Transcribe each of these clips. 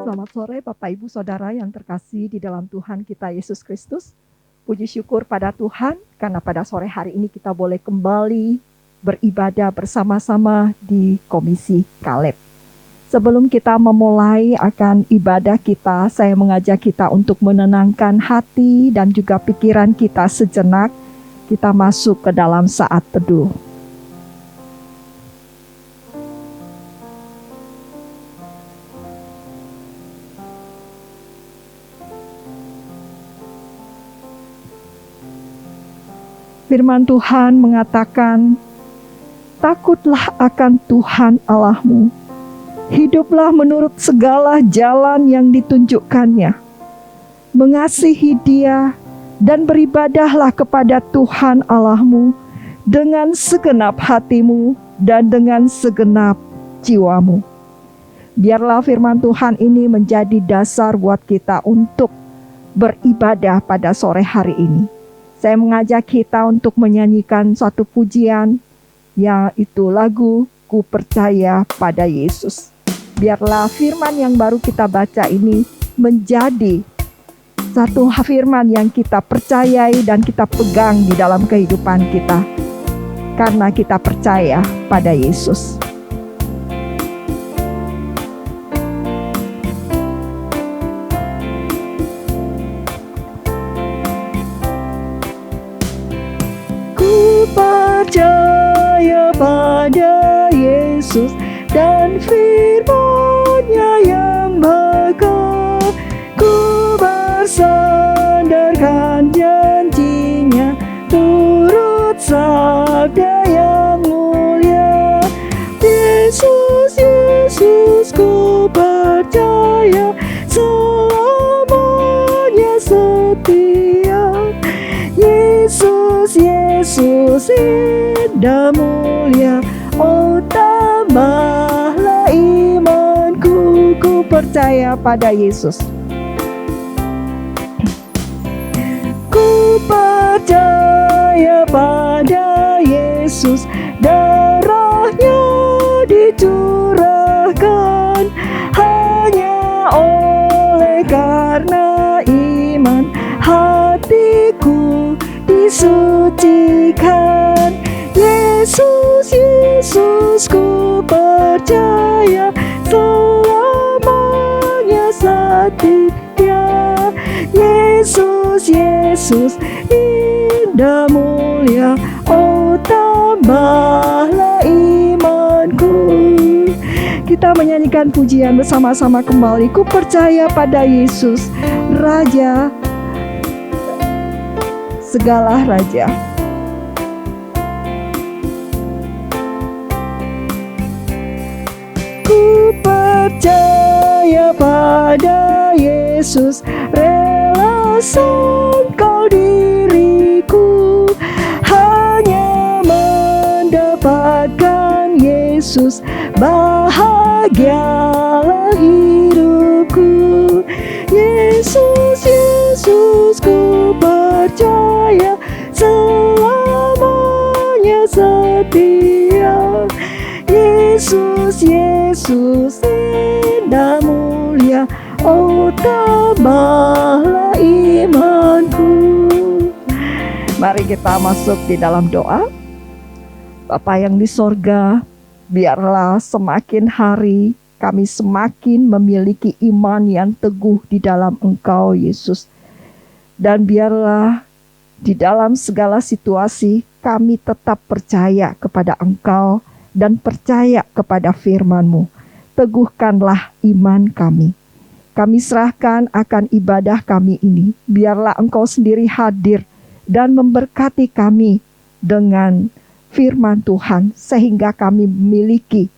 Selamat sore Bapak Ibu Saudara yang terkasih di dalam Tuhan kita Yesus Kristus. Puji syukur pada Tuhan karena pada sore hari ini kita boleh kembali beribadah bersama-sama di Komisi Kaleb. Sebelum kita memulai akan ibadah kita, saya mengajak kita untuk menenangkan hati dan juga pikiran kita sejenak. Kita masuk ke dalam saat teduh. Firman Tuhan mengatakan, takutlah akan Tuhan Allahmu. Hiduplah menurut segala jalan yang ditunjukkannya. Mengasihi Dia dan beribadahlah kepada Tuhan Allahmu dengan segenap hatimu dan dengan segenap jiwamu. Biarlah firman Tuhan ini menjadi dasar buat kita untuk beribadah pada sore hari ini. Saya mengajak kita untuk menyanyikan satu pujian, yaitu lagu Ku Percaya Pada Yesus. Biarlah firman yang baru kita baca ini menjadi satu firman yang kita percayai dan kita pegang di dalam kehidupan kita. Karena kita percaya pada Yesus. Percaya pada Yesus dan firman-Nya yang megah. Ku bersandarkan janji-Nya, turut sabda yang mulia. Yesus, Yesus, ku percaya, selamanya setia. Yesus, Yesus, indah mulia, oh tambahlah imanku. Ku percaya pada Yesus. Ku percaya pada Yesus, darah-Nya dicurahkan hanya oleh karena iman. Hatiku disucikan. Yesus, Yesus, ku percaya, selamanya setia. Yesus, Yesus, indah mulia, oh tambahlah imanku. Kita menyanyikan pujian bersama-sama kembali. Ku percaya pada Yesus, Raja segala raja. Ku percaya pada Yesus, rela sangkal diriku hanya mendapatkan Yesus, bahagialah hidupku. Yesus, Yesus, ku percaya, selamanya setia. Yesus, Yesus, indah mulia, oh tambahlah imanku. Mari kita masuk di dalam doa. Bapa yang di sorga, biarlah semakin hari kami semakin memiliki iman yang teguh di dalam Engkau, Yesus. Dan biarlah di dalam segala situasi kami tetap percaya kepada Engkau dan percaya kepada firman-Mu. Teguhkanlah iman kami. Kami serahkan akan ibadah kami ini. Biarlah Engkau sendiri hadir dan memberkati kami dengan firman Tuhan, sehingga kami memiliki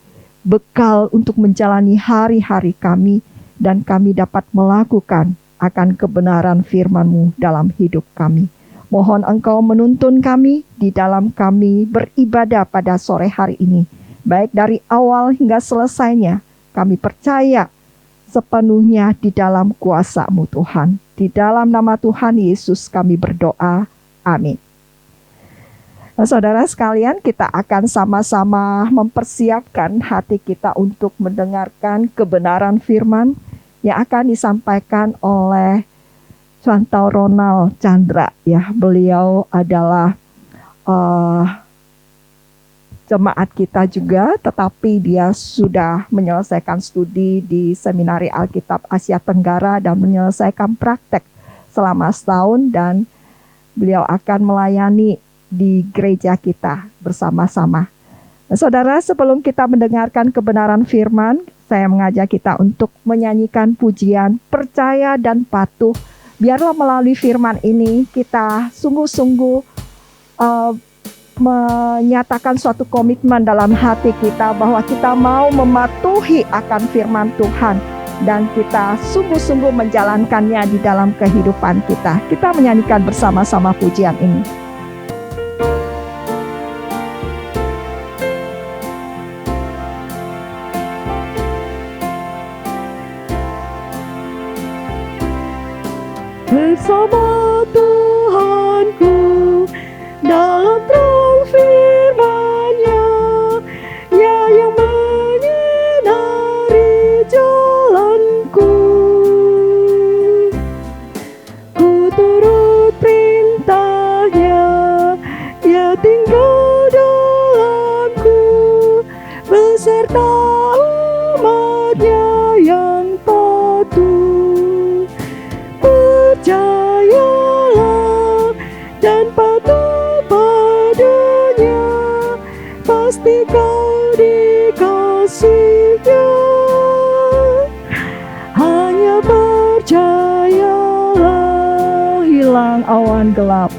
bekal untuk menjalani hari-hari kami, dan kami dapat melakukan akan kebenaran firman-Mu dalam hidup kami. Mohon Engkau menuntun kami di dalam kami beribadah pada sore hari ini. Baik dari awal hingga selesainya, kami percaya sepenuhnya di dalam kuasa-Mu Tuhan. Di dalam nama Tuhan Yesus kami berdoa. Amin. Nah, saudara sekalian, kita akan sama-sama mempersiapkan hati kita untuk mendengarkan kebenaran firman yang akan disampaikan oleh Swantau Ronald Chandra. Ya, beliau adalah jemaat kita juga, tetapi dia sudah menyelesaikan studi di Seminari Alkitab Asia Tenggara dan menyelesaikan praktek selama setahun, dan beliau akan melayani di gereja kita bersama-sama. Nah, saudara, sebelum kita mendengarkan kebenaran firman, saya mengajak kita untuk menyanyikan pujian percaya dan patuh. Biarlah melalui firman ini kita sungguh-sungguh menyatakan suatu komitmen dalam hati kita bahwa kita mau mematuhi akan firman Tuhan dan kita sungguh-sungguh menjalankannya di dalam kehidupan kita. Kita menyanyikan bersama-sama pujian ini. Bersama Tuhanku dalam terang firman-Nya, Ya yang menyinari jalanku. Ku turut perintah-Nya, Ya tinggal dalamku, beserta umat-Nya yang patuh. Percayalah dan patuh padanya, pasti kau dikasihinya. Hanya percayalah. Hilang awan gelap,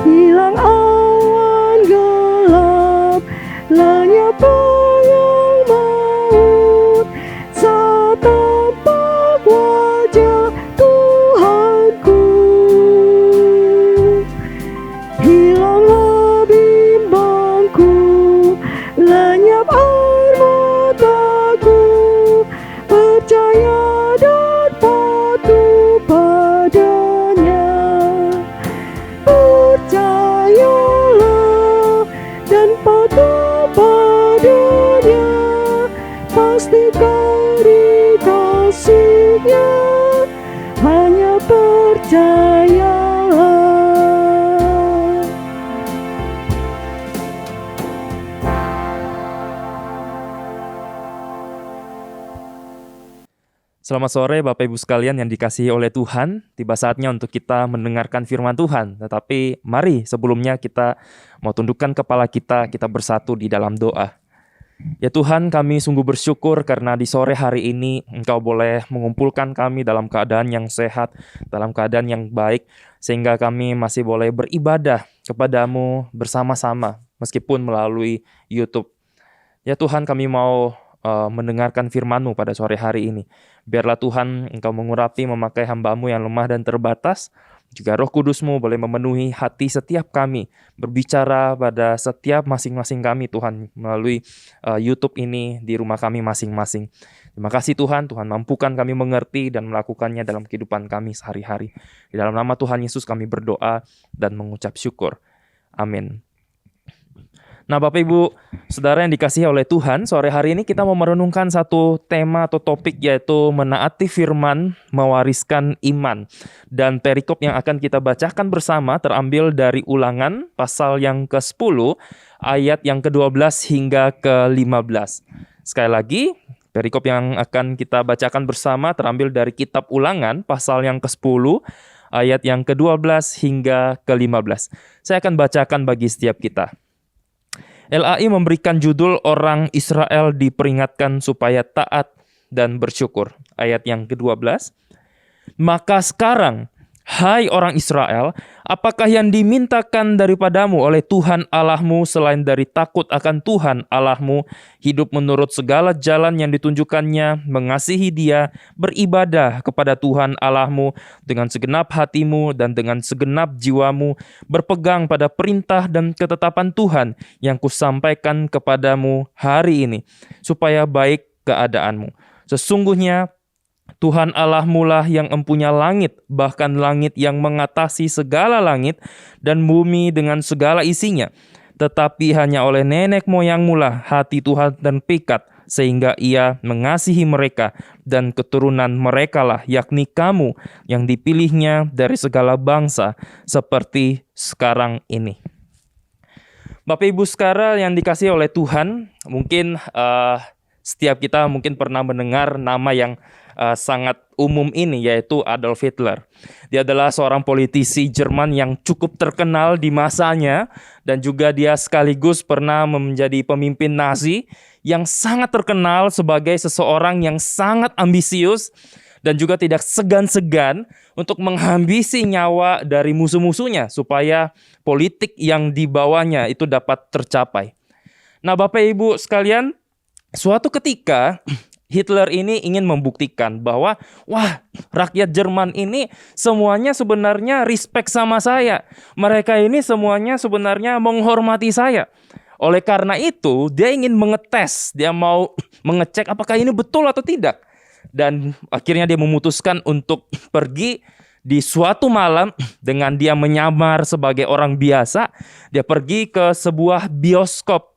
hilang awan gelap, lenyap bayang maut saat tampak wajah Tuhanku. Hilanglah bimbangku, lenyap air mataku, percaya dan patuh padanya. Percayalah dan patuh padanya, pasti kau dikasihinya. Hanya percayalah. Selamat sore Bapak Ibu sekalian yang dikasihi oleh Tuhan. Tiba saatnya untuk kita mendengarkan firman Tuhan. Tetapi mari sebelumnya kita mau tundukkan kepala kita bersatu di dalam doa. Ya Tuhan, kami sungguh bersyukur karena di sore hari ini Engkau boleh mengumpulkan kami dalam keadaan yang sehat, dalam keadaan yang baik, sehingga kami masih boleh beribadah kepadamu bersama-sama meskipun melalui YouTube. Ya Tuhan, kami mau mendengarkan firman-Mu pada sore hari ini. Biarlah Tuhan Engkau mengurapi memakai hamba-Mu yang lemah dan terbatas. Juga Roh Kudus-Mu boleh memenuhi hati setiap kami, berbicara pada setiap masing-masing kami Tuhan melalui YouTube ini di rumah kami masing-masing. Terima kasih Tuhan, Tuhan mampukan kami mengerti dan melakukannya dalam kehidupan kami sehari-hari. Di dalam nama Tuhan Yesus kami berdoa dan mengucap syukur. Amin. Nah Bapak Ibu Saudara yang dikasihi oleh Tuhan, sore hari ini kita mau merenungkan satu tema atau topik, yaitu menaati firman, mewariskan iman. Dan perikop yang akan kita bacakan bersama terambil dari Ulangan pasal yang ke-10 ayat yang ke-12 hingga ke-15. Sekali lagi, perikop yang akan kita bacakan bersama terambil dari kitab Ulangan pasal yang ke-10 ayat yang ke-12 hingga ke-15. Saya akan bacakan bagi setiap kita. LAI memberikan judul Orang Israel diperingatkan supaya taat dan bersyukur. Ayat yang ke-12. Maka sekarang, hai orang Israel, apakah yang dimintakan daripadamu oleh Tuhan Allahmu selain dari takut akan Tuhan Allahmu, hidup menurut segala jalan yang ditunjukkannya, mengasihi Dia, beribadah kepada Tuhan Allahmu dengan segenap hatimu dan dengan segenap jiwamu, berpegang pada perintah dan ketetapan Tuhan yang kusampaikan kepadamu hari ini, supaya baik keadaanmu. Sesungguhnya Tuhan Allahmu lah yang empunya langit, bahkan langit yang mengatasi segala langit, dan bumi dengan segala isinya. Tetapi hanya oleh nenek moyangmu lah hati Tuhan dan pikat, sehingga ia mengasihi mereka dan keturunan merekalah, yakni kamu yang dipilihnya dari segala bangsa seperti sekarang ini. Bapak Ibu saudara yang dikasihi oleh Tuhan, mungkin setiap kita mungkin pernah mendengar nama yang sangat umum ini, yaitu Adolf Hitler. Dia adalah seorang politisi Jerman yang cukup terkenal di masanya, dan juga dia sekaligus pernah menjadi pemimpin Nazi yang sangat terkenal sebagai seseorang yang sangat ambisius dan juga tidak segan-segan untuk menghabisi nyawa dari musuh-musuhnya supaya politik yang dibawanya itu dapat tercapai. Nah, Bapak Ibu sekalian, suatu ketika Hitler ini ingin membuktikan bahwa rakyat Jerman ini semuanya sebenarnya respect sama saya. Mereka ini semuanya sebenarnya menghormati saya. Oleh karena itu, dia ingin mengetes, dia mau mengecek apakah ini betul atau tidak. Dan akhirnya dia memutuskan untuk pergi di suatu malam dengan dia menyamar sebagai orang biasa. Dia pergi ke sebuah bioskop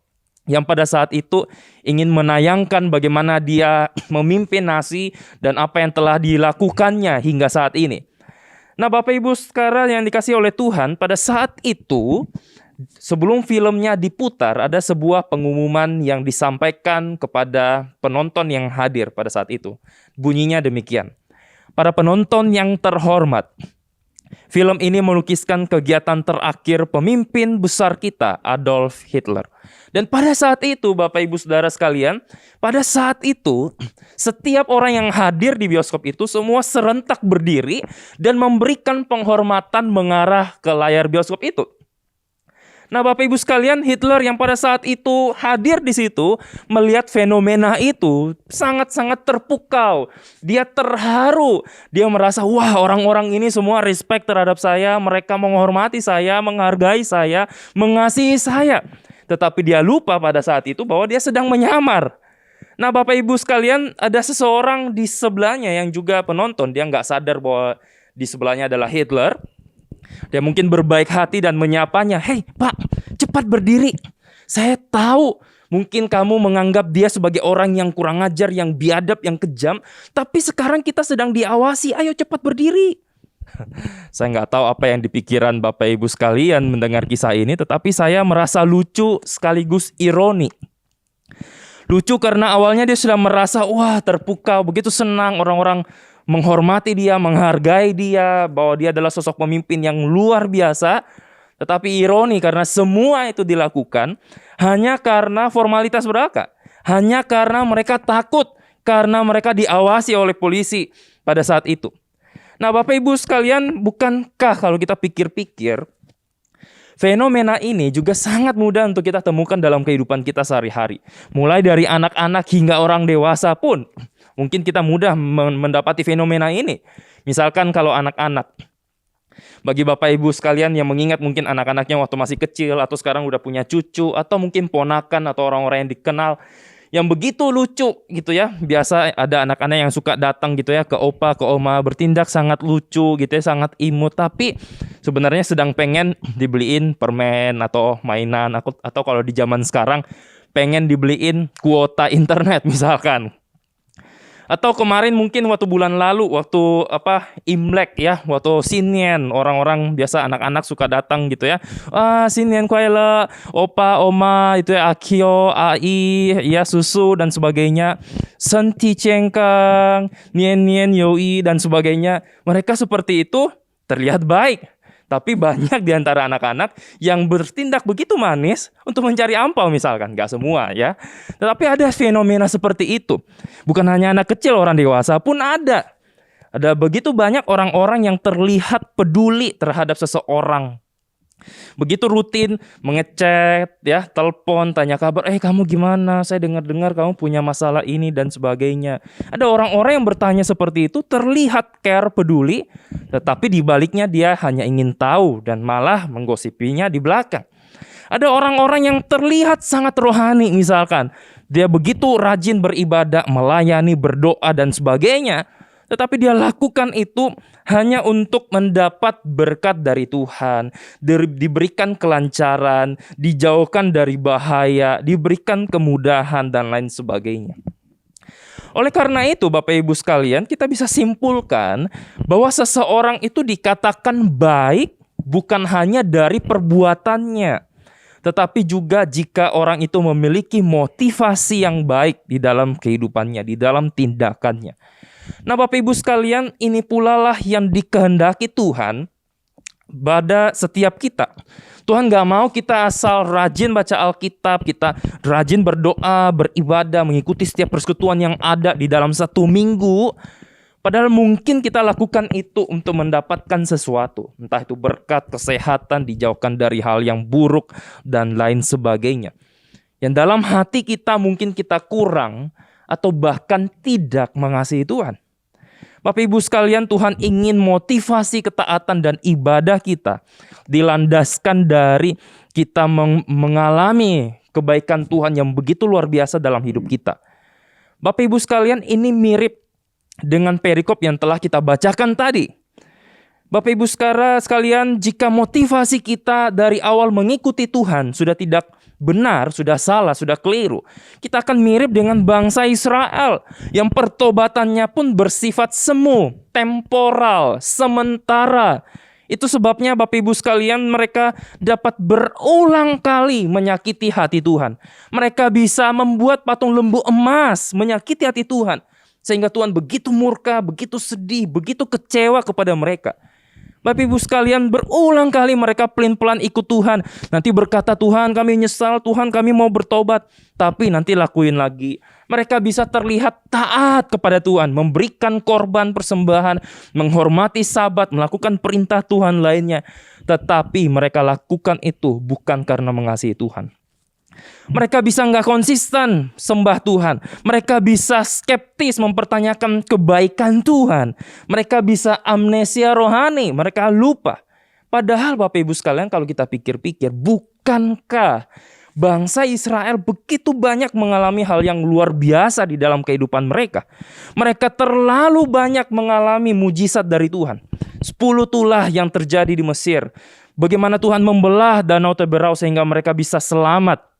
yang pada saat itu ingin menayangkan bagaimana dia memimpin Nazi dan apa yang telah dilakukannya hingga saat ini. Nah, Bapak Ibu sekarang yang dikasihi oleh Tuhan, pada saat itu sebelum filmnya diputar, ada sebuah pengumuman yang disampaikan kepada penonton yang hadir pada saat itu. Bunyinya demikian: para penonton yang terhormat, film ini melukiskan kegiatan terakhir pemimpin besar kita, Adolf Hitler. Dan pada saat itu, Bapak Ibu Saudara sekalian, pada saat itu, setiap orang yang hadir di bioskop itu semua serentak berdiri dan memberikan penghormatan mengarah ke layar bioskop itu. Nah, Bapak Ibu sekalian, Hitler yang pada saat itu hadir di situ melihat fenomena itu sangat-sangat terpukau. Dia terharu. Dia merasa, wah, orang-orang ini semua respect terhadap saya, mereka menghormati saya, menghargai saya, mengasihi saya. Tetapi dia lupa pada saat itu bahwa dia sedang menyamar. Nah, Bapak Ibu sekalian, ada seseorang di sebelahnya yang juga penonton. Dia nggak sadar bahwa di sebelahnya adalah Hitler. Dia mungkin berbaik hati dan menyapanya, "Hei Pak, cepat berdiri. Saya tahu mungkin kamu menganggap dia sebagai orang yang kurang ajar, yang biadab, yang kejam. Tapi sekarang kita sedang diawasi, ayo cepat berdiri." Saya nggak tahu apa yang dipikiran Bapak Ibu sekalian mendengar kisah ini, tetapi saya merasa lucu sekaligus ironi. Lucu karena awalnya dia sudah merasa, wah, terpukau, begitu senang orang-orang menghormati dia, menghargai dia, bahwa dia adalah sosok pemimpin yang luar biasa. Tetapi ironi karena semua itu dilakukan hanya karena formalitas belaka. Hanya karena mereka takut, karena mereka diawasi oleh polisi pada saat itu. Nah, Bapak Ibu sekalian, bukankah kalau kita pikir-pikir, fenomena ini juga sangat mudah untuk kita temukan dalam kehidupan kita sehari-hari. Mulai dari anak-anak hingga orang dewasa pun, mungkin kita mudah mendapati fenomena ini. Misalkan kalau anak-anak, bagi Bapak Ibu sekalian yang mengingat mungkin anak-anaknya waktu masih kecil, atau sekarang udah punya cucu, atau mungkin ponakan atau orang-orang yang dikenal, yang begitu lucu gitu ya. Biasa ada anak-anak yang suka datang gitu ya ke opa, ke oma, bertindak sangat lucu gitu ya, sangat imut, tapi sebenarnya sedang pengen dibeliin permen atau mainan, atau kalau di zaman sekarang pengen dibeliin kuota internet misalkan. Atau kemarin mungkin waktu bulan lalu, waktu Imlek ya, waktu Sinyen, orang-orang biasa anak-anak suka datang gitu ya. Sinyen kuaile, opa, oma, itu ya, akio, ai, ya susu dan sebagainya. Senti cengkang, nien yoi dan sebagainya. Mereka seperti itu terlihat baik. Tapi banyak di antara anak-anak yang bertindak begitu manis untuk mencari ampau misalkan. Gak semua ya. Tetapi ada fenomena seperti itu. Bukan hanya anak kecil, orang dewasa pun ada. Ada begitu banyak orang-orang yang terlihat peduli terhadap seseorang. Begitu rutin mengechat ya, telepon, tanya kabar, kamu gimana? Saya dengar-dengar kamu punya masalah ini dan sebagainya. Ada orang-orang yang bertanya seperti itu, terlihat care, peduli, tetapi di baliknya dia hanya ingin tahu dan malah menggosipinya di belakang. Ada orang-orang yang terlihat sangat rohani misalkan. Dia begitu rajin beribadah, melayani, berdoa dan sebagainya. Tetapi dia lakukan itu hanya untuk mendapat berkat dari Tuhan, diberikan kelancaran, dijauhkan dari bahaya, diberikan kemudahan, dan lain sebagainya. Oleh karena itu, Bapak Ibu sekalian, kita bisa simpulkan bahwa seseorang itu dikatakan baik bukan hanya dari perbuatannya, tetapi juga jika orang itu memiliki motivasi yang baik di dalam kehidupannya, di dalam tindakannya. Nah, Bapak Ibu sekalian, ini pula lah yang dikehendaki Tuhan pada setiap kita. Tuhan gak mau kita asal rajin baca Alkitab, kita rajin berdoa, beribadah, mengikuti setiap persekutuan yang ada di dalam satu minggu. Padahal mungkin kita lakukan itu untuk mendapatkan sesuatu. Entah itu berkat, kesehatan, dijauhkan dari hal yang buruk, dan lain sebagainya. Yang dalam hati kita mungkin kita kurang atau bahkan tidak mengasihi Tuhan. Bapak Ibu sekalian, Tuhan ingin motivasi ketaatan dan ibadah kita dilandaskan dari kita mengalami kebaikan Tuhan yang begitu luar biasa dalam hidup kita. Bapak Ibu sekalian, ini mirip dengan perikop yang telah kita bacakan tadi. Bapak Ibu sekalian, jika motivasi kita dari awal mengikuti Tuhan sudah tidak benar, sudah salah, sudah keliru, kita akan mirip dengan bangsa Israel yang pertobatannya pun bersifat semu, temporal, sementara. Itu sebabnya Bapak Ibu sekalian, mereka dapat berulang kali menyakiti hati Tuhan. Mereka bisa membuat patung lembu emas menyakiti hati Tuhan, sehingga Tuhan begitu murka, begitu sedih, begitu kecewa kepada mereka. Bapak Ibu sekalian, berulang kali mereka pelin-pelan ikut Tuhan. Nanti berkata, Tuhan kami nyesal, Tuhan kami mau bertobat. Tapi nanti lakuin lagi. Mereka bisa terlihat taat kepada Tuhan, memberikan korban persembahan, menghormati Sabat, melakukan perintah Tuhan lainnya. Tetapi mereka lakukan itu bukan karena mengasihi Tuhan. Mereka bisa nggak konsisten sembah Tuhan. Mereka bisa skeptis mempertanyakan kebaikan Tuhan. Mereka bisa amnesia rohani. Mereka lupa. Padahal Bapak Ibu sekalian, kalau kita pikir-pikir, bukankah bangsa Israel begitu banyak mengalami hal yang luar biasa di dalam kehidupan mereka? Mereka terlalu banyak mengalami mujizat dari Tuhan. 10 tulah yang terjadi di Mesir. Bagaimana Tuhan membelah danau Teberau sehingga mereka bisa selamat.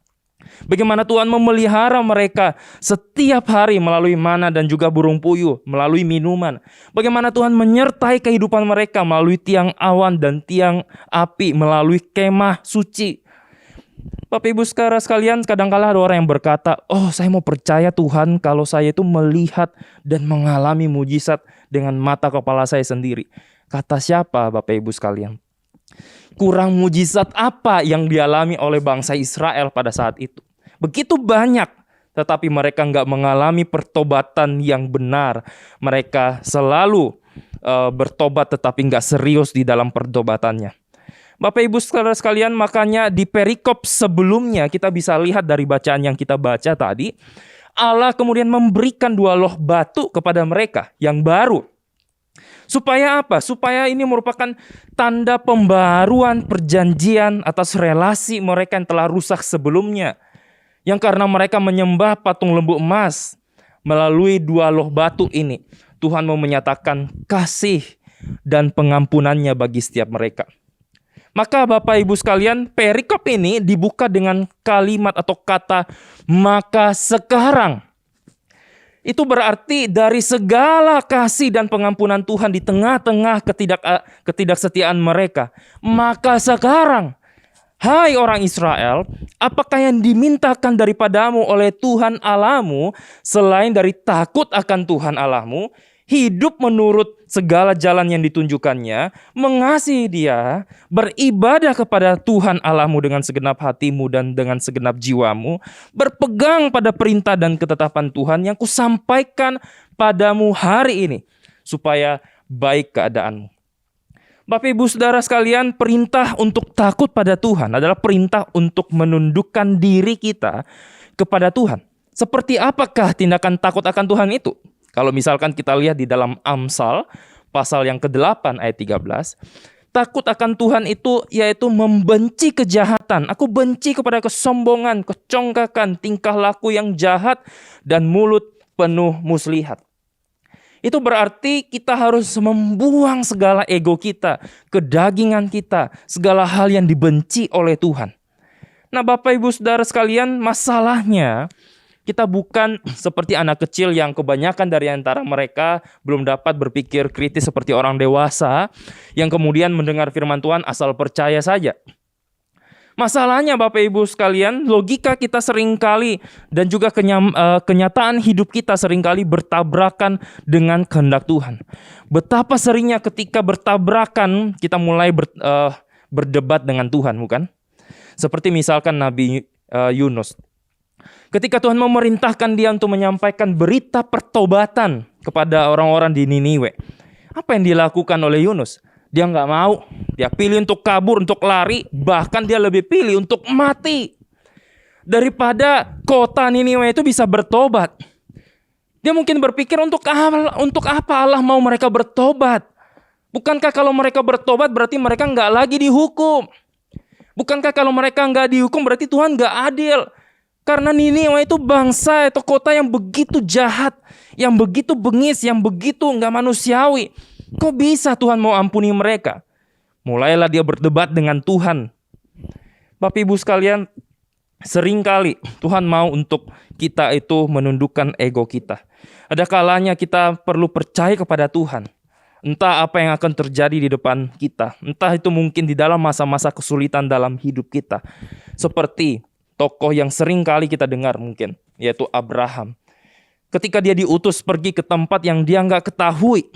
Bagaimana Tuhan memelihara mereka setiap hari melalui mana dan juga burung puyuh, melalui minuman. Bagaimana Tuhan menyertai kehidupan mereka melalui tiang awan dan tiang api, melalui kemah suci. Bapak Ibu sekalian, kadang-kala ada orang yang berkata, oh saya mau percaya Tuhan kalau saya itu melihat dan mengalami mujizat dengan mata kepala saya sendiri. Kata siapa Bapak Ibu sekalian? Kurang mujizat apa yang dialami oleh bangsa Israel pada saat itu? Begitu banyak, tetapi mereka nggak mengalami pertobatan yang benar. Mereka selalu bertobat tetapi nggak serius di dalam pertobatannya. Bapak Ibu sekalian, makanya di perikop sebelumnya kita bisa lihat dari bacaan yang kita baca tadi, Allah kemudian memberikan 2 loh batu kepada mereka yang baru. Supaya apa? Supaya ini merupakan tanda pembaruan perjanjian atas relasi mereka yang telah rusak sebelumnya. Yang karena mereka menyembah patung lembu emas, melalui 2 loh batu ini, Tuhan mau menyatakan kasih dan pengampunannya bagi setiap mereka. Maka Bapak Ibu sekalian, perikop ini dibuka dengan kalimat atau kata maka sekarang. Itu berarti dari segala kasih dan pengampunan Tuhan di tengah-tengah ketidaksetiaan mereka. Maka sekarang, hai orang Israel, apakah yang dimintakan daripadamu oleh Tuhan Allahmu selain dari takut akan Tuhan Allahmu, hidup menurut segala jalan yang ditunjukkannya, mengasihi Dia, beribadah kepada Tuhan Allahmu dengan segenap hatimu dan dengan segenap jiwamu, berpegang pada perintah dan ketetapan Tuhan yang kusampaikan padamu hari ini, supaya baik keadaanmu. Bapak Ibu Saudara sekalian, perintah untuk takut pada Tuhan adalah perintah untuk menundukkan diri kita kepada Tuhan. Seperti apakah tindakan takut akan Tuhan itu? Kalau misalkan kita lihat di dalam Amsal, pasal yang ke-8 ayat 13, takut akan Tuhan itu yaitu membenci kejahatan. Aku benci kepada kesombongan, kecongkakan, tingkah laku yang jahat, dan mulut penuh muslihat. Itu berarti kita harus membuang segala ego kita, kedagingan kita, segala hal yang dibenci oleh Tuhan. Nah, Bapak Ibu Saudara sekalian, masalahnya kita bukan seperti anak kecil yang kebanyakan dari antara mereka belum dapat berpikir kritis seperti orang dewasa yang kemudian mendengar firman Tuhan asal percaya saja. Masalahnya Bapak Ibu sekalian, logika kita seringkali dan juga kenyataan hidup kita seringkali bertabrakan dengan kehendak Tuhan. Betapa seringnya ketika bertabrakan kita mulai berdebat dengan Tuhan, bukan? Seperti misalkan Nabi Yunus. Ketika Tuhan memerintahkan dia untuk menyampaikan berita pertobatan kepada orang-orang di Niniwe. Apa yang dilakukan oleh Yunus? Dia nggak mau. Dia pilih untuk kabur, untuk lari. Bahkan dia lebih pilih untuk mati. Daripada kota Niniwe itu bisa bertobat. Dia mungkin berpikir untuk apa Allah mau mereka bertobat? Bukankah kalau mereka bertobat berarti mereka nggak lagi dihukum? Bukankah kalau mereka nggak dihukum berarti Tuhan nggak adil? Karena Niniwe itu bangsa atau kota yang begitu jahat, yang begitu bengis, yang begitu nggak manusiawi. Kok bisa Tuhan mau ampuni mereka? Mulailah dia berdebat dengan Tuhan. Bapak Ibu sekalian, seringkali Tuhan mau untuk kita itu menundukkan ego kita. Ada kalanya kita perlu percaya kepada Tuhan. Entah apa yang akan terjadi di depan kita. Entah itu mungkin di dalam masa-masa kesulitan dalam hidup kita. Seperti tokoh yang sering kali kita dengar mungkin, yaitu Abraham. Ketika dia diutus pergi ke tempat yang dia nggak ketahui.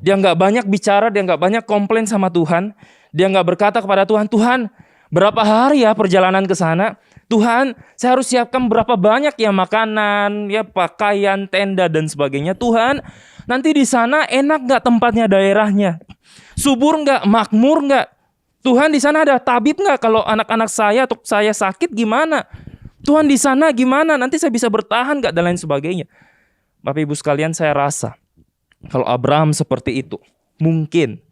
Dia nggak banyak bicara, dia nggak banyak komplain sama Tuhan. Dia nggak berkata kepada Tuhan, Tuhan, berapa hari ya perjalanan ke sana? Tuhan, saya harus siapkan berapa banyak ya makanan, ya pakaian, tenda dan sebagainya. Tuhan, nanti di sana enak nggak tempatnya, daerahnya? Subur nggak? Makmur nggak? Tuhan, di sana ada tabib nggak? Kalau anak-anak saya atau saya sakit gimana? Tuhan, di sana gimana? Nanti saya bisa bertahan nggak? Dan lain sebagainya. Bapak Ibu sekalian, saya rasa kalau Abraham seperti itu, mungkin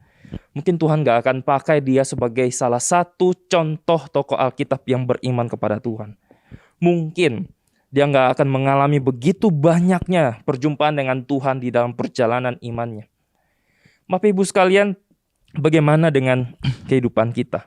Tuhan gak akan pakai dia sebagai salah satu contoh tokoh Alkitab yang beriman kepada Tuhan. Mungkin dia gak akan mengalami begitu banyaknya perjumpaan dengan Tuhan di dalam perjalanan imannya. Bapak Ibu sekalian, bagaimana dengan kehidupan kita?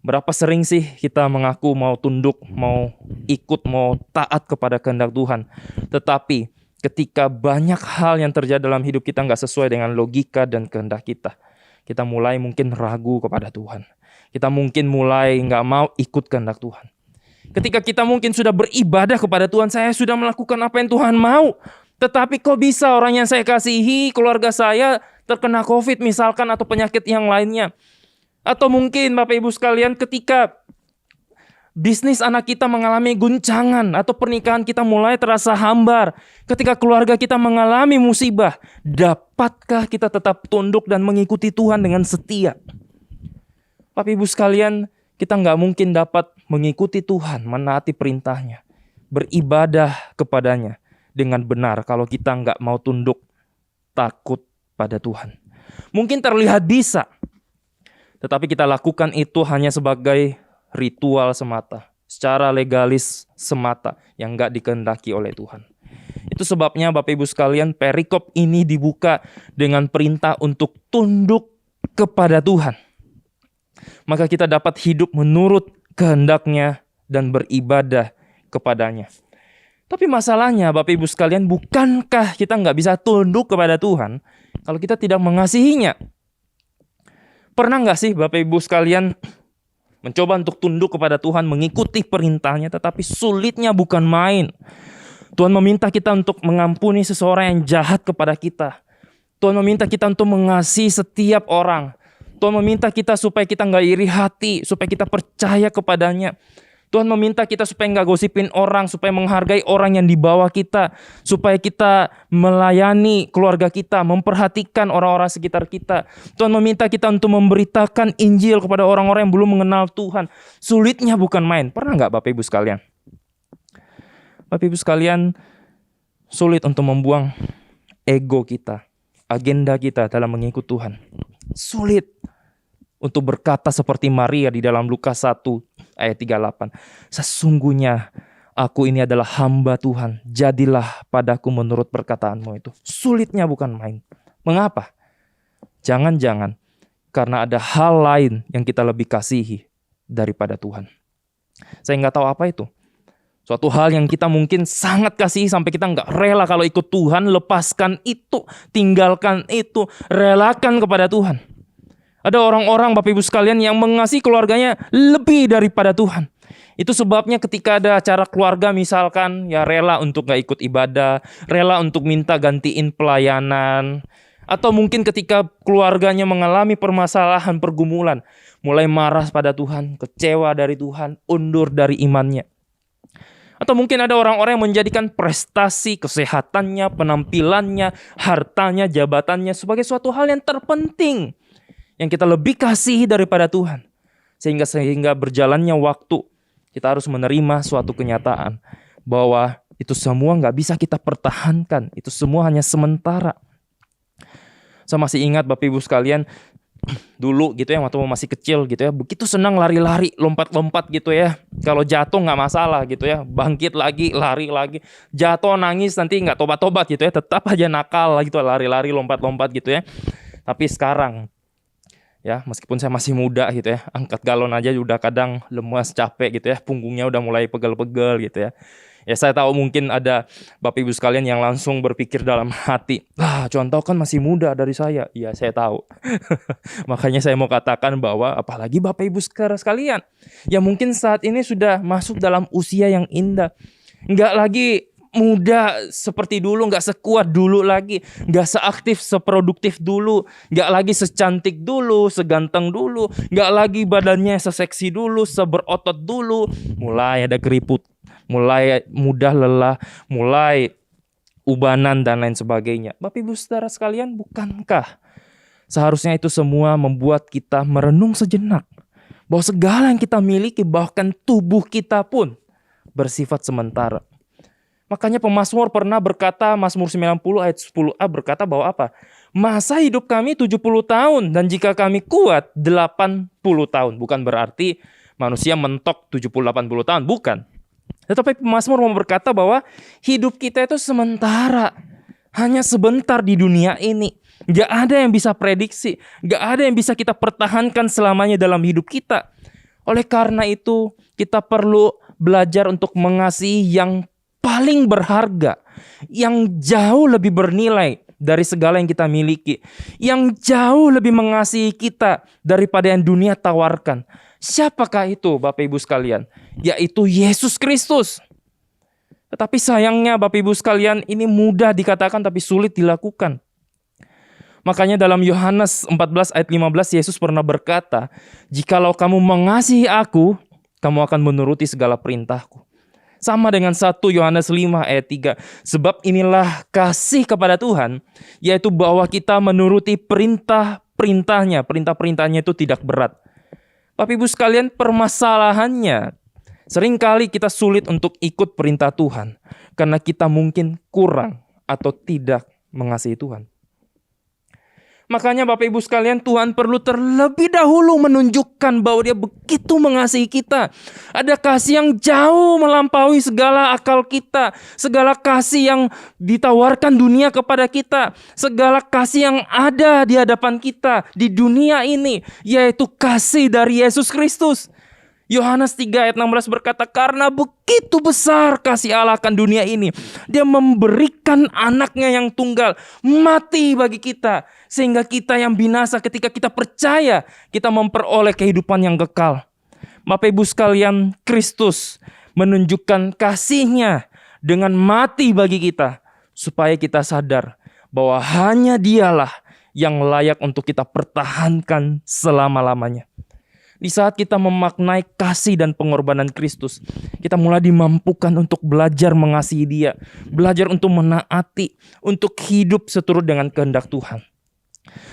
Berapa sering sih kita mengaku mau tunduk, mau ikut, mau taat kepada kehendak Tuhan. Tetapi ketika banyak hal yang terjadi dalam hidup kita nggak sesuai dengan logika dan kehendak kita. Kita mulai mungkin ragu kepada Tuhan. Kita mungkin mulai nggak mau ikut kehendak Tuhan. Ketika kita mungkin sudah beribadah kepada Tuhan, saya sudah melakukan apa yang Tuhan mau. Tetapi kok bisa orang yang saya kasihi, keluarga saya terkena COVID misalkan atau penyakit yang lainnya. Atau mungkin Bapak Ibu sekalian ketika bisnis anak kita mengalami guncangan atau pernikahan kita mulai terasa hambar. Ketika keluarga kita mengalami musibah, dapatkah kita tetap tunduk dan mengikuti Tuhan dengan setia? Bapak Ibu sekalian, kita nggak mungkin dapat mengikuti Tuhan, menaati perintahnya, beribadah kepadanya dengan benar kalau kita nggak mau tunduk, takut pada Tuhan. Mungkin terlihat bisa, tetapi kita lakukan itu hanya sebagai ritual semata, secara legalis semata yang nggak dikehendaki oleh Tuhan. Itu sebabnya Bapak Ibu sekalian, perikop ini dibuka dengan perintah untuk tunduk kepada Tuhan. Maka kita dapat hidup menurut kehendaknya dan beribadah kepadanya. Tapi masalahnya Bapak Ibu sekalian, bukankah kita nggak bisa tunduk kepada Tuhan kalau kita tidak mengasihinya? Pernah nggak sih Bapak Ibu sekalian mencoba untuk tunduk kepada Tuhan, mengikuti perintahnya, tetapi sulitnya bukan main. Tuhan meminta kita untuk mengampuni seseorang yang jahat kepada kita. Tuhan meminta kita untuk mengasihi setiap orang. Tuhan meminta kita supaya kita nggak iri hati, supaya kita percaya kepadanya. Tuhan meminta kita supaya nggak gosipin orang, supaya menghargai orang yang di bawah kita, supaya kita melayani keluarga kita, memperhatikan orang-orang sekitar kita. Tuhan meminta kita untuk memberitakan Injil kepada orang-orang yang belum mengenal Tuhan. Sulitnya bukan main. Pernah nggak Bapak Ibu sekalian? Bapak Ibu sekalian, sulit untuk membuang ego kita, agenda kita dalam mengikut Tuhan. Sulit untuk berkata seperti Maria di dalam Lukas 1 ayat 38. Sesungguhnya Aku ini adalah hamba Tuhan, jadilah padaku menurut perkataanmu itu. Sulitnya bukan main. Mengapa? Jangan-jangan karena ada hal lain yang kita lebih kasihi daripada Tuhan. Saya nggak tahu apa itu. Suatu hal yang kita mungkin sangat kasihi sampai kita nggak rela kalau ikut Tuhan, lepaskan itu, tinggalkan itu, relakan kepada Tuhan. Ada orang-orang Bapak Ibu sekalian yang mengasihi keluarganya lebih daripada Tuhan. Itu sebabnya ketika ada acara keluarga misalkan, ya rela untuk nggak ikut ibadah, rela untuk minta gantiin pelayanan. Atau mungkin ketika keluarganya mengalami permasalahan, pergumulan, mulai marah pada Tuhan, kecewa dari Tuhan, undur dari imannya. Atau mungkin ada orang-orang yang menjadikan prestasi, kesehatannya, penampilannya, hartanya, jabatannya sebagai suatu hal yang terpenting, yang kita lebih kasihi daripada Tuhan. Sehingga berjalannya waktu, kita harus menerima suatu kenyataan bahwa itu semua nggak bisa kita pertahankan. Itu semua hanya sementara. Saya masih ingat Bapak Ibu sekalian, dulu gitu ya, waktu masih kecil gitu ya, begitu senang lari-lari, lompat-lompat gitu ya. Kalau jatuh nggak masalah gitu ya, bangkit lagi, lari lagi. Jatuh nangis nanti nggak tobat-tobat gitu ya, tetap aja nakal gitu, lari-lari, lompat-lompat gitu ya. Tapi sekarang, ya meskipun saya masih muda gitu ya, angkat galon aja udah kadang lemas, capek gitu ya, punggungnya udah mulai pegel-pegel gitu ya. Ya saya tahu mungkin ada Bapak Ibu sekalian yang langsung berpikir dalam hati, contoh kan masih muda dari saya. Ya saya tahu. Makanya saya mau katakan bahwa apalagi Bapak Ibu sekalian, ya mungkin saat ini sudah masuk dalam usia yang indah. Nggak lagi muda seperti dulu, nggak sekuat dulu lagi, nggak seaktif, seproduktif dulu, nggak lagi secantik dulu, seganteng dulu, nggak lagi badannya seseksi dulu, seberotot dulu, mulai ada keriput, mulai mudah lelah, mulai ubanan dan lain sebagainya. Bapak Ibu saudara sekalian, bukankah seharusnya itu semua membuat kita merenung sejenak bahwa segala yang kita miliki, bahkan tubuh kita pun bersifat sementara. Makanya pemazmur pernah berkata, Mazmur 90 ayat 10a berkata bahwa apa? Masa hidup kami 70 tahun dan jika kami kuat 80 tahun. Bukan berarti manusia mentok 70-80 tahun, bukan. Tetapi pemazmur mau berkata bahwa hidup kita itu sementara. Hanya sebentar di dunia ini. Gak ada yang bisa prediksi. Gak ada yang bisa kita pertahankan selamanya dalam hidup kita. Oleh karena itu kita perlu belajar untuk mengasihi yang paling berharga, yang jauh lebih bernilai dari segala yang kita miliki, yang jauh lebih mengasihi kita daripada yang dunia tawarkan. Siapakah itu Bapak Ibu sekalian? Yaitu Yesus Kristus. Tetapi sayangnya Bapak Ibu sekalian, ini mudah dikatakan tapi sulit dilakukan. Makanya dalam Yohanes 14 ayat 15 Yesus pernah berkata, "Jikalau kamu mengasihi aku, kamu akan menuruti segala perintahku." Sama dengan 1 Yohanes 5 ayat 3. Sebab inilah kasih kepada Tuhan, yaitu bahwa kita menuruti perintah-perintahnya. Perintah-perintahnya itu tidak berat. Bapak Ibu sekalian, permasalahannya seringkali kita sulit untuk ikut perintah Tuhan karena kita mungkin kurang atau tidak mengasihi Tuhan. Makanya Bapak Ibu sekalian, Tuhan perlu terlebih dahulu menunjukkan bahwa Dia begitu mengasihi kita. Ada kasih yang jauh melampaui segala akal kita, segala kasih yang ditawarkan dunia kepada kita, segala kasih yang ada di hadapan kita di dunia ini, yaitu kasih dari Yesus Kristus. Yohanes 3 ayat 16 berkata, karena begitu besar kasih Allah akan dunia ini, Dia memberikan anaknya yang tunggal mati bagi kita, sehingga kita yang binasa ketika kita percaya, kita memperoleh kehidupan yang kekal. Bapak Ibu sekalian, Kristus menunjukkan kasih-Nya dengan mati bagi kita, supaya kita sadar bahwa hanya Dialah yang layak untuk kita pertahankan selama-lamanya. Di saat kita memaknai kasih dan pengorbanan Kristus, kita mulai dimampukan untuk belajar mengasihi Dia, belajar untuk menaati, untuk hidup seturut dengan kehendak Tuhan.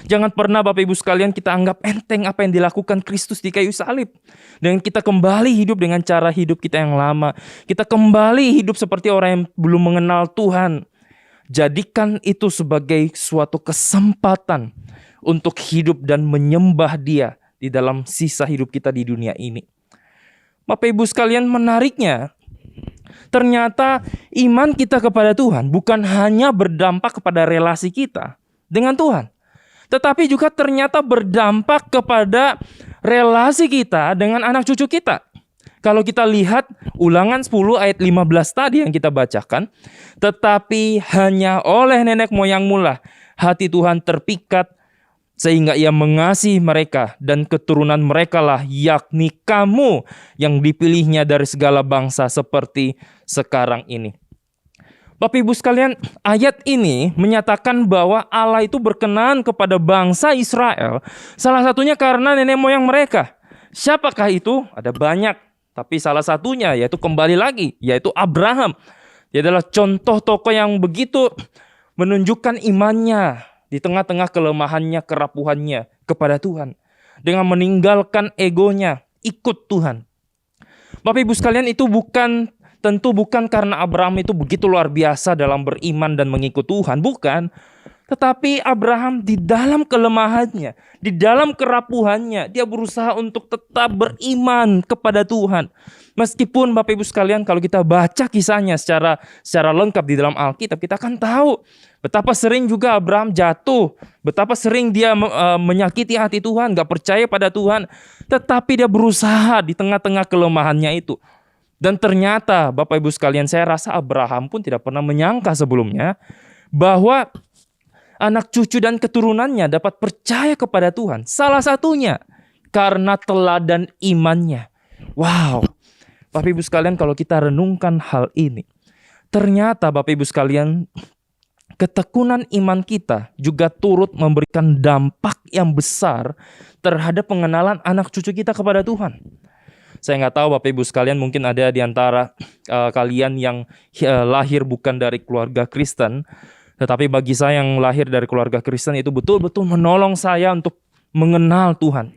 Jangan pernah Bapak Ibu sekalian kita anggap enteng apa yang dilakukan Kristus di kayu salib. Dan kita kembali hidup dengan cara hidup kita yang lama. Kita kembali hidup seperti orang yang belum mengenal Tuhan. Jadikan itu sebagai suatu kesempatan untuk hidup dan menyembah Dia di dalam sisa hidup kita di dunia ini. Bapak Ibu sekalian, menariknya, Ternyata iman kita kepada Tuhan bukan hanya berdampak kepada relasi kita dengan Tuhan, tetapi juga ternyata berdampak kepada relasi kita dengan anak cucu kita. Kalau kita lihat Ulangan 10 ayat 15 tadi yang kita bacakan, tetapi hanya oleh nenek moyangmu lah hati Tuhan terpikat, sehingga ia mengasihi mereka, dan keturunan mereka lah, yakni kamu yang dipilihnya dari segala bangsa seperti sekarang ini. Bapak Ibu sekalian, ayat ini menyatakan bahwa Allah itu berkenan kepada bangsa Israel, salah satunya karena nenek moyang mereka. Siapakah itu? Ada banyak, tapi salah satunya yaitu kembali lagi, yaitu Abraham. Dia adalah contoh tokoh yang begitu menunjukkan imannya di tengah-tengah kelemahannya, kerapuhannya kepada Tuhan. Dengan meninggalkan egonya, ikut Tuhan. Bapak Ibu sekalian, itu tentu bukan karena Abraham itu begitu luar biasa dalam beriman dan mengikut Tuhan. Bukan. Tetapi Abraham di dalam kelemahannya, di dalam kerapuhannya, dia berusaha untuk tetap beriman kepada Tuhan. Meskipun Bapak Ibu sekalian, kalau kita baca kisahnya secara lengkap di dalam Alkitab, kita akan tahu betapa sering juga Abraham jatuh, betapa sering dia menyakiti hati Tuhan, gak percaya pada Tuhan. Tetapi dia berusaha di tengah-tengah kelemahannya itu. Dan ternyata Bapak Ibu sekalian, saya rasa Abraham pun tidak pernah menyangka sebelumnya bahwa anak cucu dan keturunannya dapat percaya kepada Tuhan. Salah satunya karena teladan imannya. Wow, Bapak Ibu sekalian, kalau kita renungkan hal ini, ternyata Bapak Ibu sekalian, ketekunan iman kita juga turut memberikan dampak yang besar terhadap pengenalan anak cucu kita kepada Tuhan. Saya nggak tahu Bapak Ibu sekalian, mungkin ada di antara kalian yang lahir bukan dari keluarga Kristen, tetapi bagi saya yang lahir dari keluarga Kristen itu betul-betul menolong saya untuk mengenal Tuhan.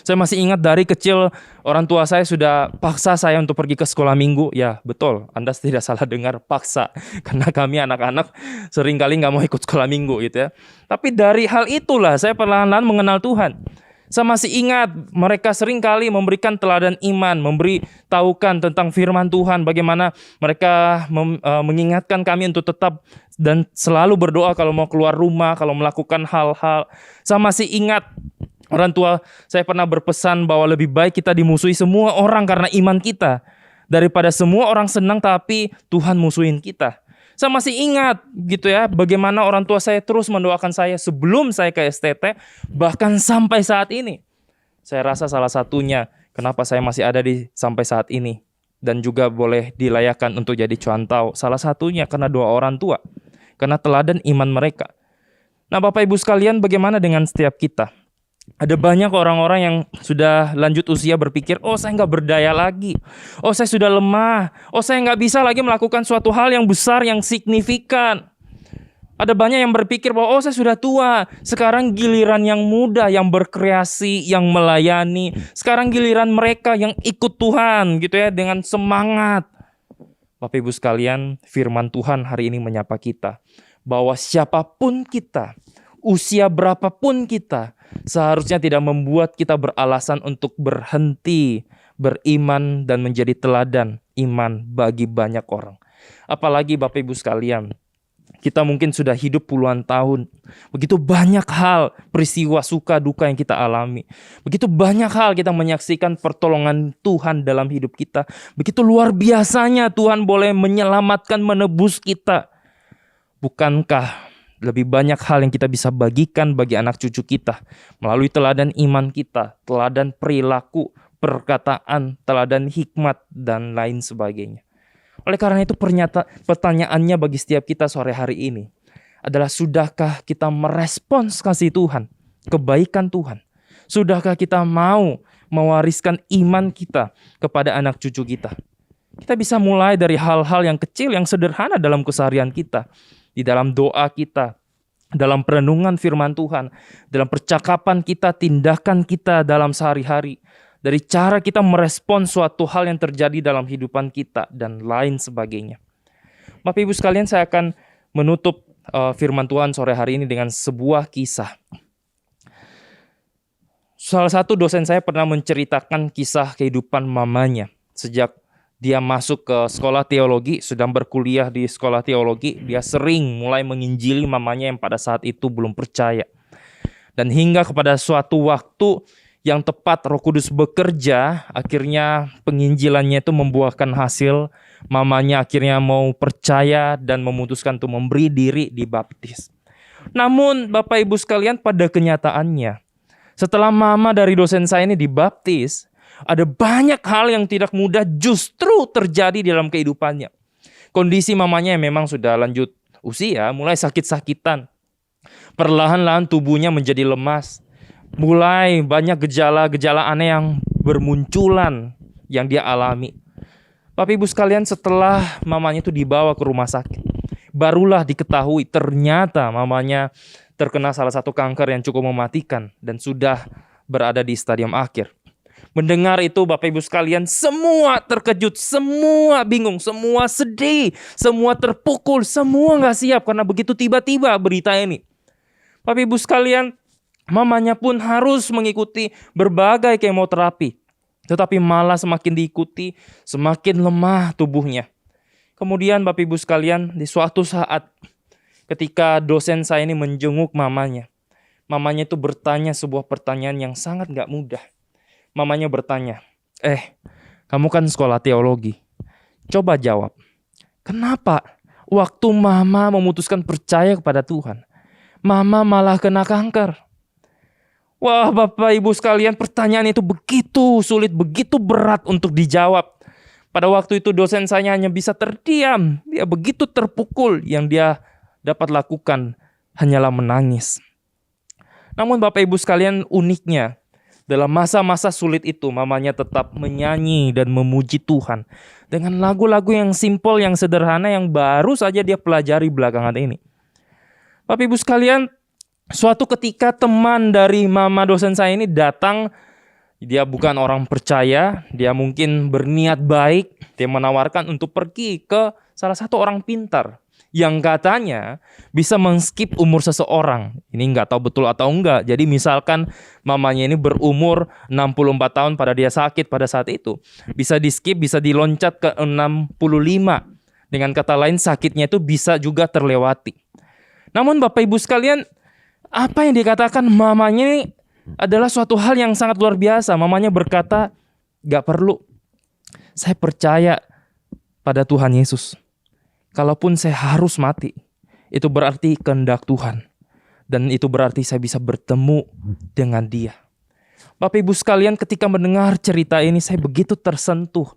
Saya masih ingat dari kecil orang tua saya sudah paksa saya untuk pergi ke sekolah minggu. Ya betul, Anda tidak salah dengar, paksa. Karena kami anak-anak seringkali nggak mau ikut sekolah minggu gitu ya. Tapi dari hal itulah saya perlahan-lahan mengenal Tuhan. Saya masih ingat mereka seringkali memberikan teladan iman, memberitahukan tentang firman Tuhan, bagaimana mereka mengingatkan kami untuk tetap dan selalu berdoa kalau mau keluar rumah, kalau melakukan hal-hal. Saya masih ingat orang tua saya pernah berpesan bahwa lebih baik kita dimusuhi semua orang karena iman kita, daripada semua orang senang tapi Tuhan musuhin kita. Saya masih ingat gitu ya, bagaimana orang tua saya terus mendoakan saya sebelum saya ke STT, bahkan sampai saat ini. Saya rasa salah satunya kenapa saya masih ada sampai saat ini dan juga boleh dilayakan untuk jadi contoh. Salah satunya karena doa orang tua, karena teladan iman mereka. Nah, Bapak Ibu sekalian, bagaimana dengan setiap kita? Ada banyak orang-orang yang sudah lanjut usia berpikir, oh saya nggak berdaya lagi, oh saya sudah lemah, oh saya nggak bisa lagi melakukan suatu hal yang besar, yang signifikan. Ada banyak yang berpikir bahwa oh saya sudah tua, sekarang giliran yang muda, yang berkreasi, yang melayani. Sekarang giliran mereka yang ikut Tuhan gitu ya, dengan semangat. Bapak Ibu sekalian, firman Tuhan hari ini menyapa kita, bahwa siapapun kita, usia berapapun kita, seharusnya tidak membuat kita beralasan untuk berhenti beriman dan menjadi teladan iman bagi banyak orang. Apalagi Bapak Ibu sekalian, kita mungkin sudah hidup puluhan tahun. Begitu banyak hal, peristiwa suka duka yang kita alami. Begitu banyak hal kita menyaksikan pertolongan Tuhan dalam hidup kita. Begitu luar biasanya Tuhan boleh menyelamatkan, menebus kita. Bukankah lebih banyak hal yang kita bisa bagikan bagi anak cucu kita melalui teladan iman kita, teladan perilaku, perkataan, teladan hikmat, dan lain sebagainya. Oleh karena itu pertanyaannya bagi setiap kita sore hari ini adalah, sudahkah kita merespons kasih Tuhan, kebaikan Tuhan? Sudahkah kita mau mewariskan iman kita kepada anak cucu kita? Kita bisa mulai dari hal-hal yang kecil, yang sederhana dalam keseharian kita. Di dalam doa kita, dalam perenungan firman Tuhan, dalam percakapan kita, tindakan kita dalam sehari-hari, dari cara kita merespon suatu hal yang terjadi dalam kehidupan kita, dan lain sebagainya. Bapak Ibu sekalian, saya akan menutup firman Tuhan sore hari ini dengan sebuah kisah. Salah satu dosen saya pernah menceritakan kisah kehidupan mamanya sejak dia masuk ke sekolah teologi, sedang berkuliah di sekolah teologi, dia sering mulai menginjili mamanya yang pada saat itu belum percaya. Dan hingga kepada suatu waktu yang tepat Roh Kudus bekerja, akhirnya penginjilannya itu membuahkan hasil. Mamanya akhirnya mau percaya dan memutuskan untuk memberi diri dibaptis. Namun Bapak Ibu sekalian, pada kenyataannya, setelah mama dari dosen saya ini dibaptis, ada banyak hal yang tidak mudah justru terjadi dalam kehidupannya. Kondisi mamanya yang memang sudah lanjut usia, mulai sakit-sakitan. Perlahan-lahan tubuhnya menjadi lemas. Mulai banyak gejala-gejala aneh yang bermunculan yang dia alami. Bapak Ibu sekalian, setelah mamanya itu dibawa ke rumah sakit, barulah diketahui ternyata mamanya terkena salah satu kanker yang cukup mematikan dan sudah berada di stadium akhir. Mendengar itu Bapak Ibu sekalian, semua terkejut, semua bingung, semua sedih, semua terpukul, semua gak siap karena begitu tiba-tiba berita ini. Bapak Ibu sekalian, mamanya pun harus mengikuti berbagai kemoterapi. Tetapi malah semakin diikuti, semakin lemah tubuhnya. Kemudian Bapak Ibu sekalian, di suatu saat ketika dosen saya ini menjenguk mamanya. Mamanya itu bertanya sebuah pertanyaan yang sangat gak mudah. Mamanya bertanya, kamu kan sekolah teologi. Coba jawab, kenapa waktu mama memutuskan percaya kepada Tuhan, mama malah kena kanker? Wah Bapak Ibu sekalian, pertanyaan itu begitu sulit, begitu berat untuk dijawab. Pada waktu itu dosen saya hanya bisa terdiam. Dia begitu terpukul, yang dia dapat lakukan hanyalah menangis. Namun Bapak Ibu sekalian, uniknya dalam masa-masa sulit itu mamanya tetap menyanyi dan memuji Tuhan dengan lagu-lagu yang simpel, yang sederhana, yang baru saja dia pelajari belakangan ini. Bapak Ibu sekalian, suatu ketika teman dari mama dosen saya ini datang. Dia bukan orang percaya, dia mungkin berniat baik. Dia menawarkan untuk pergi ke salah satu orang pintar yang katanya bisa men-skip umur seseorang. Ini nggak tahu betul atau enggak. Jadi misalkan mamanya ini berumur 64 tahun pada dia sakit pada saat itu, bisa di-skip, bisa diloncat ke 65. Dengan kata lain, sakitnya itu bisa juga terlewati. Namun Bapak Ibu sekalian, apa yang dikatakan mamanya ini adalah suatu hal yang sangat luar biasa. Mamanya berkata, gak perlu. Saya percaya pada Tuhan Yesus. Kalaupun saya harus mati, itu berarti kehendak Tuhan. Dan itu berarti saya bisa bertemu dengan Dia. Bapak Ibu sekalian, ketika mendengar cerita ini, saya begitu tersentuh.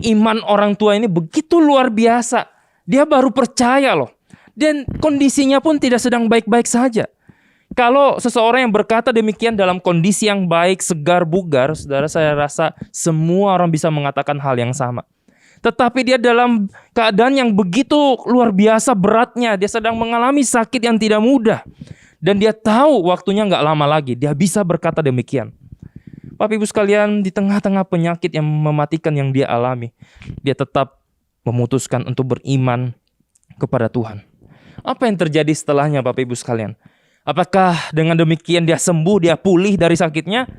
Iman orang tua ini begitu luar biasa. Dia baru percaya loh. Dan kondisinya pun tidak sedang baik-baik saja. Kalau seseorang yang berkata demikian dalam kondisi yang baik, segar, bugar, saudara, saya rasa semua orang bisa mengatakan hal yang sama. Tetapi dia dalam keadaan yang begitu luar biasa beratnya. Dia sedang mengalami sakit yang tidak mudah. Dan dia tahu waktunya gak lama lagi. Dia bisa berkata demikian. Bapak Ibu sekalian, di tengah-tengah penyakit yang mematikan yang dia alami, dia tetap memutuskan untuk beriman kepada Tuhan. Apa yang terjadi setelahnya Bapak Ibu sekalian? Apakah dengan demikian dia sembuh, dia pulih dari sakitnya?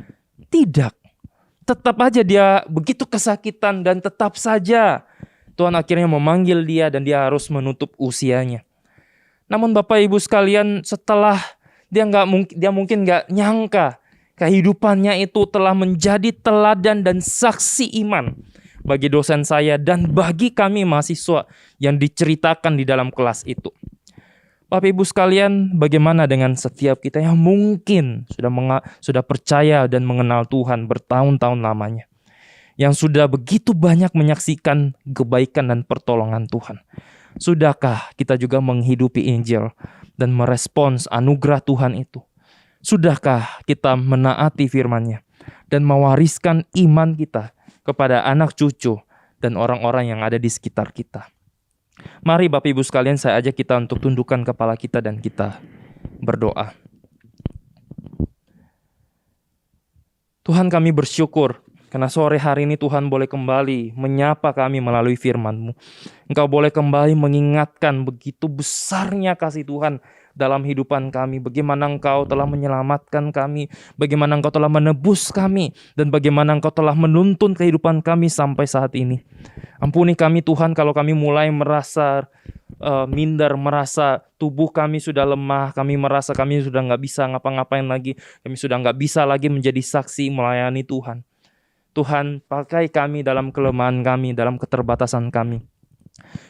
Tidak. Tetap aja dia begitu kesakitan dan tetap saja Tuhan akhirnya memanggil dia dan dia harus menutup usianya. Namun Bapak Ibu sekalian, setelah dia mungkin nggak nyangka kehidupannya itu telah menjadi teladan dan saksi iman bagi dosen saya dan bagi kami mahasiswa yang diceritakan di dalam kelas itu. Bapak Ibu sekalian, bagaimana dengan setiap kita yang mungkin sudah percaya dan mengenal Tuhan bertahun-tahun lamanya, yang sudah begitu banyak menyaksikan kebaikan dan pertolongan Tuhan? Sudahkah kita juga menghidupi Injil dan merespons anugerah Tuhan itu? Sudahkah kita menaati firman-Nya dan mewariskan iman kita kepada anak cucu dan orang-orang yang ada di sekitar kita? Mari Bapak Ibu sekalian, saya ajak kita untuk tundukkan kepala kita dan kita berdoa. Tuhan, kami bersyukur karena sore hari ini Tuhan boleh kembali menyapa kami melalui firman-Mu. Engkau boleh kembali mengingatkan begitu besarnya kasih Tuhan dalam hidupan kami, bagaimana Engkau telah menyelamatkan kami, bagaimana Engkau telah menebus kami, dan bagaimana Engkau telah menuntun kehidupan kami sampai saat ini. Ampuni kami Tuhan kalau kami mulai merasa minder, merasa tubuh kami sudah lemah, kami merasa kami sudah nggak bisa ngapa-ngapain lagi, kami sudah nggak bisa lagi menjadi saksi melayani Tuhan. Tuhan, pakai kami dalam kelemahan kami, dalam keterbatasan kami.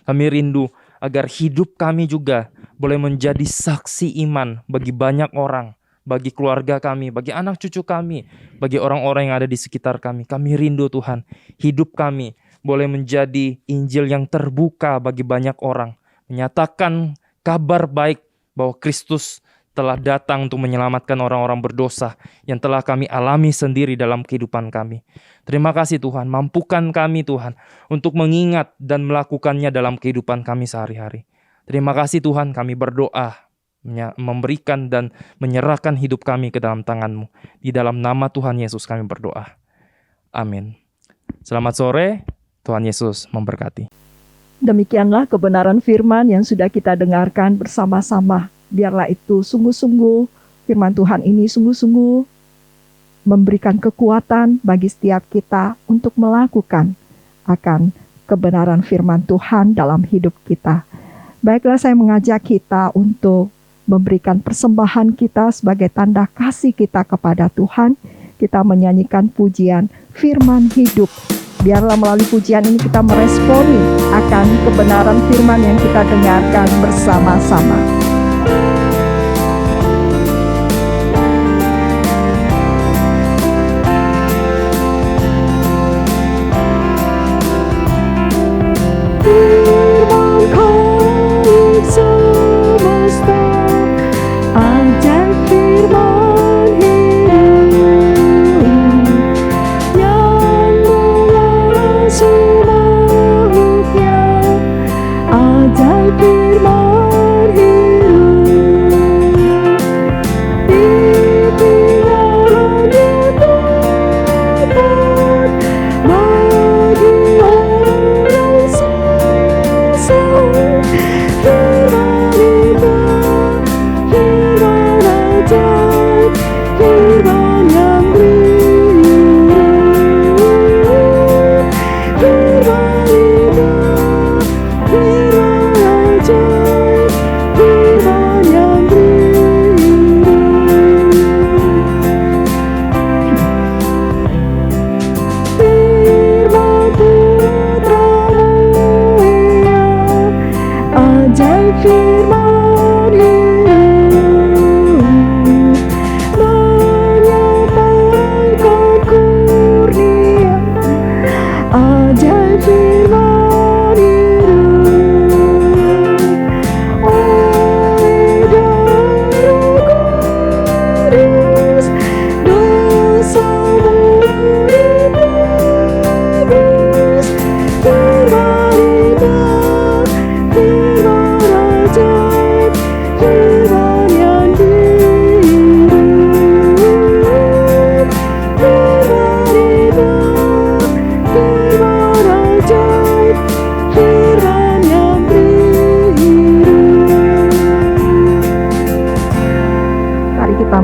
Kami rindu agar hidup kami juga boleh menjadi saksi iman bagi banyak orang, bagi keluarga kami, bagi anak cucu kami, bagi orang-orang yang ada di sekitar kami. Kami rindu Tuhan, hidup kami boleh menjadi Injil yang terbuka bagi banyak orang, menyatakan kabar baik bahwa Kristus telah datang untuk menyelamatkan orang-orang berdosa yang telah kami alami sendiri dalam kehidupan kami. Terima kasih Tuhan, mampukan kami Tuhan untuk mengingat dan melakukannya dalam kehidupan kami sehari-hari. Terima kasih Tuhan, kami berdoa, memberikan dan menyerahkan hidup kami ke dalam tangan-Mu. Di dalam nama Tuhan Yesus kami berdoa. Amin. Selamat sore, Tuhan Yesus memberkati. Demikianlah kebenaran firman yang sudah kita dengarkan bersama-sama. Biarlah itu sungguh-sungguh, firman Tuhan ini sungguh-sungguh memberikan kekuatan bagi setiap kita untuk melakukan akan kebenaran firman Tuhan dalam hidup kita. Baiklah, saya mengajak kita untuk memberikan persembahan kita sebagai tanda kasih kita kepada Tuhan. Kita menyanyikan pujian firman hidup. Biarlah melalui pujian ini kita meresponi akan kebenaran firman yang kita dengarkan bersama-sama.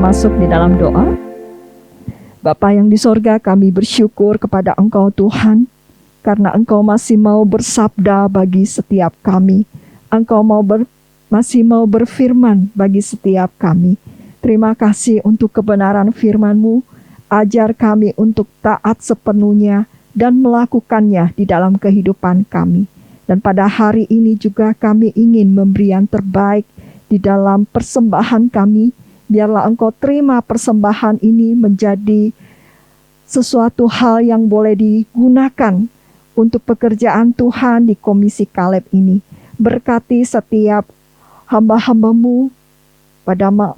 Masuk di dalam doa. Bapa yang di sorga, kami bersyukur kepada Engkau Tuhan, karena Engkau masih mau bersabda bagi setiap kami. Engkau masih mau berfirman bagi setiap kami. Terima kasih untuk kebenaran firman-Mu. Ajar kami untuk taat sepenuhnya dan melakukannya di dalam kehidupan kami. Dan pada hari ini juga kami ingin memberi yang terbaik di dalam persembahan kami. Biarlah Engkau terima persembahan ini menjadi sesuatu hal yang boleh digunakan untuk pekerjaan Tuhan di Komisi Kaleb ini. Berkati setiap hamba-hamba-Mu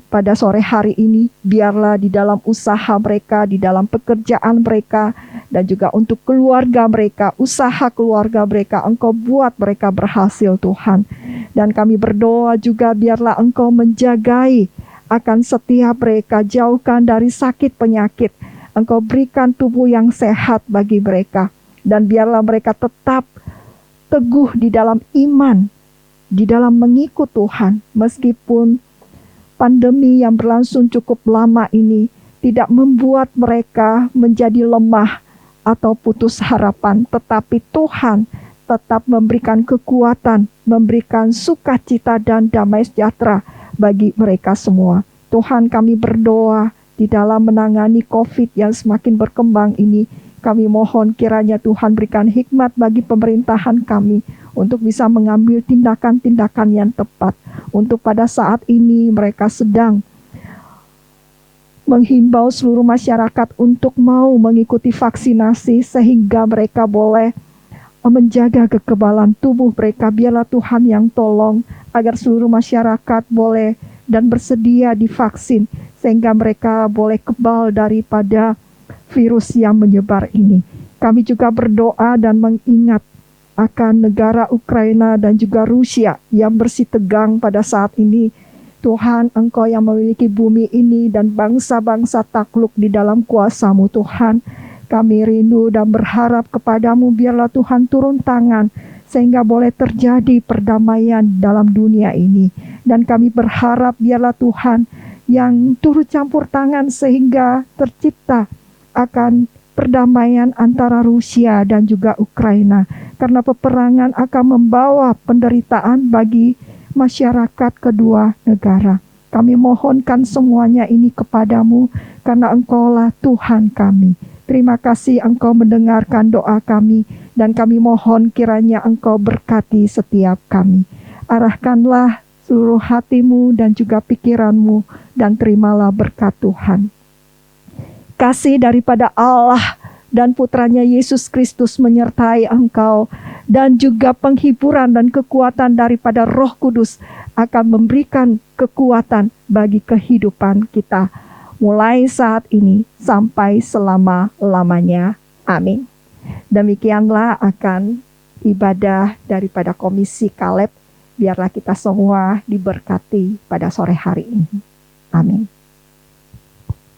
pada sore hari ini. Biarlah di dalam usaha mereka, di dalam pekerjaan mereka, dan juga untuk keluarga mereka, usaha keluarga mereka, Engkau buat mereka berhasil Tuhan. Dan kami berdoa juga biarlah Engkau menjagai akan setiap mereka, jauhkan dari sakit penyakit. Engkau berikan tubuh yang sehat bagi mereka. Dan biarlah mereka tetap teguh di dalam iman, di dalam mengikut Tuhan. Meskipun pandemi yang berlangsung cukup lama ini tidak membuat mereka menjadi lemah atau putus harapan, tetapi Tuhan tetap memberikan kekuatan, memberikan sukacita dan damai sejahtera bagi mereka semua. Tuhan, kami berdoa di dalam menangani COVID yang semakin berkembang ini, kami mohon kiranya Tuhan berikan hikmat bagi pemerintahan kami untuk bisa mengambil tindakan-tindakan yang tepat. Untuk pada saat ini mereka sedang menghimbau seluruh masyarakat untuk mau mengikuti vaksinasi sehingga mereka boleh menjaga kekebalan tubuh mereka. Biarlah Tuhan yang tolong agar seluruh masyarakat boleh dan bersedia divaksin sehingga mereka boleh kebal daripada virus yang menyebar ini. Kami juga berdoa dan mengingat akan negara Ukraina dan juga Rusia yang bersitegang pada saat ini. Tuhan, Engkau yang memiliki bumi ini dan bangsa-bangsa takluk di dalam kuasa-Mu, Tuhan. Kami rindu dan berharap kepadamu, biarlah Tuhan turun tangan sehingga boleh terjadi perdamaian dalam dunia ini. Dan kami berharap biarlah Tuhan yang turut campur tangan sehingga tercipta akan perdamaian antara Rusia dan juga Ukraina. Karena peperangan akan membawa penderitaan bagi masyarakat kedua negara. Kami mohonkan semuanya ini kepadamu karena Engkaulah Tuhan kami. Terima kasih Engkau mendengarkan doa kami dan kami mohon kiranya Engkau berkati setiap kami. Arahkanlah seluruh hatimu dan juga pikiranmu dan terimalah berkat Tuhan. Kasih daripada Allah dan putranya Yesus Kristus menyertai engkau dan juga penghiburan dan kekuatan daripada Roh Kudus akan memberikan kekuatan bagi kehidupan kita mulai saat ini sampai selama-lamanya. Amin. Demikianlah akan ibadah daripada Komisi Kaleb. Biarlah kita semua diberkati pada sore hari ini. Amin.